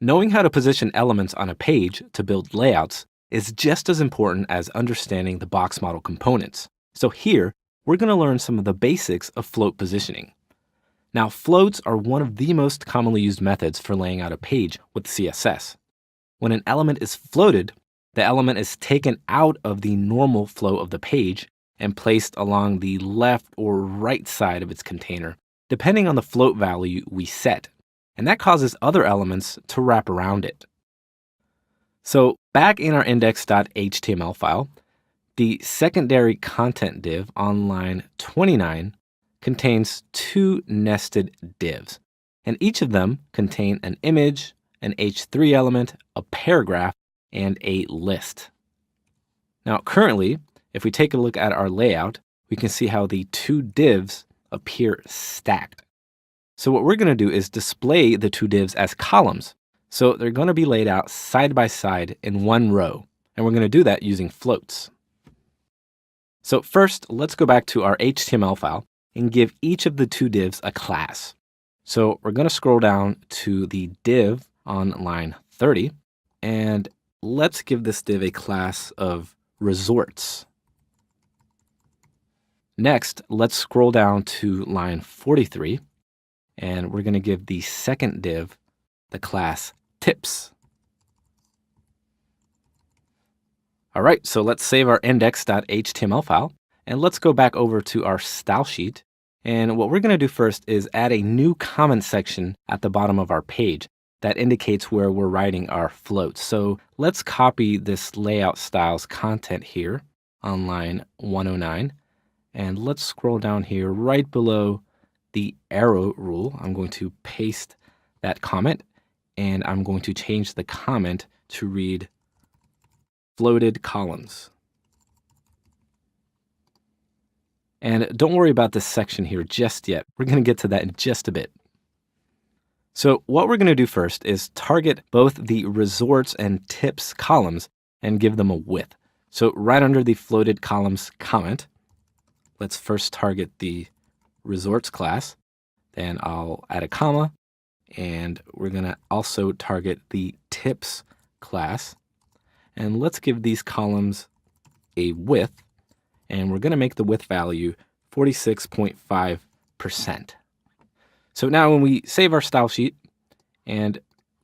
Knowing how to position elements on a page to build layouts is just as important as understanding the box model components. So here, we're going to learn some of the basics of float positioning. Now, floats are one of the most commonly used methods for laying out a page with CSS. When an element is floated, the element is taken out of the normal flow of the page and placed along the left or right side of its container, depending on the float value we set. And that causes other elements to wrap around it. So back in our index.html file, the secondary content div on line 29 contains two nested divs, and each of them contain an image, an h3 element, a paragraph, and a list. Now currently, if we take a look at our layout, we can see how the two divs appear stacked. So what we're going to do is display the two divs as columns. So they're going to be laid out side by side in one row, and we're going to do that using floats. So first, let's go back to our HTML file and give each of the two divs a class. So we're going to scroll down to the div on line 30, and let's give this div a class of resorts. Next, let's scroll down to line 43, and we're going to give the second div the class tips. All right, so let's save our index.html file, and let's go back over to our style sheet. And what we're going to do first is add a new comment section at the bottom of our page that indicates where we're writing our floats. So let's copy this layout styles content here on line 109, and let's scroll down here right below the arrow rule. I'm going to paste that comment, and I'm going to change the comment to read floated columns. And don't worry about this section here just yet. We're going to get to that in just a bit. So what we're going to do first is target both the resorts and tips columns and give them a width. So right under the floated columns comment, let's first target the resorts class. Then I'll add a comma, and we're going to also target the tips class. And let's give these columns a width, and we're going to make the width value 46.5%. So now when we save our style sheet and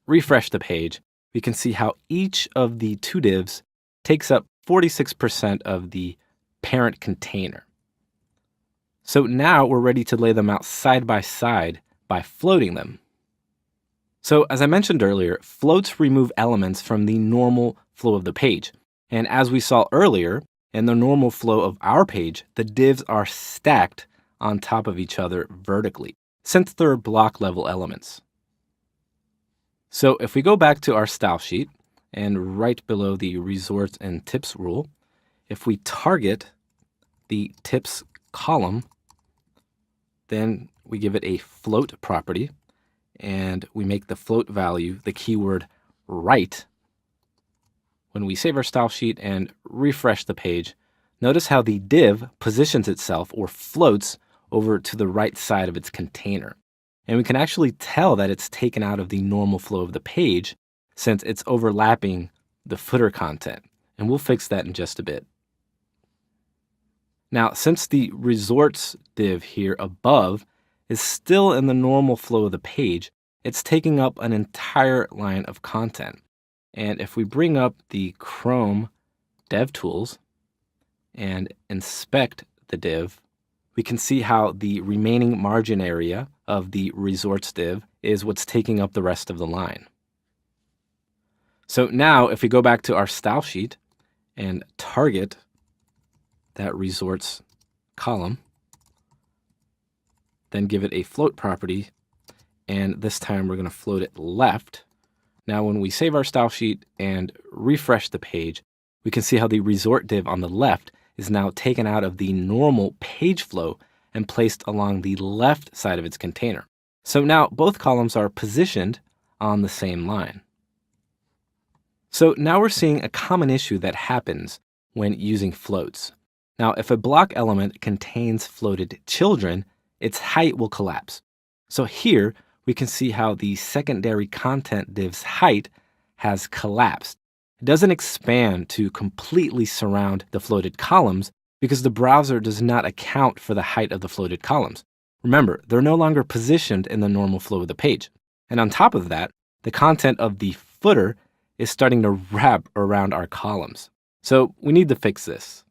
refresh the page, we can see how each of the two divs takes up 46% of the parent container. So now we're ready to lay them out side by floating them. So as I mentioned earlier, floats remove elements from the normal flow of the page. And as we saw earlier, in the normal flow of our page, the divs are stacked on top of each other vertically, since they're block level elements. So if we go back to our style sheet and right below the resorts and tips rule, if we target the tips column, then we give it a float property, and we make the float value the keyword right. When we save our style sheet and refresh the page, notice how the div positions itself or floats over to the right side of its container. And we can actually tell that it's taken out of the normal flow of the page since it's overlapping the footer content. And we'll fix that in just a bit. Now, since the resorts div here above is still in the normal flow of the page, it's taking up an entire line of content. And if we bring up the Chrome DevTools and inspect the div, we can see how the remaining margin area of the resorts div is what's taking up the rest of the line. So now if we go back to our style sheet and target that resorts column, then give it a float property, and this time we're going to float it left. Now when we save our style sheet and refresh the page, we can see how the resort div on the left is now taken out of the normal page flow and placed along the left side of its container. So now both columns are positioned on the same line. So now we're seeing a common issue that happens when using floats. Now, if a block element contains floated children, its height will collapse. So here, we can see how the secondary content div's height has collapsed. It doesn't expand to completely surround the floated columns because the browser does not account for the height of the floated columns. Remember, they're no longer positioned in the normal flow of the page. And on top of that, the content of the footer is starting to wrap around our columns. So we need to fix this.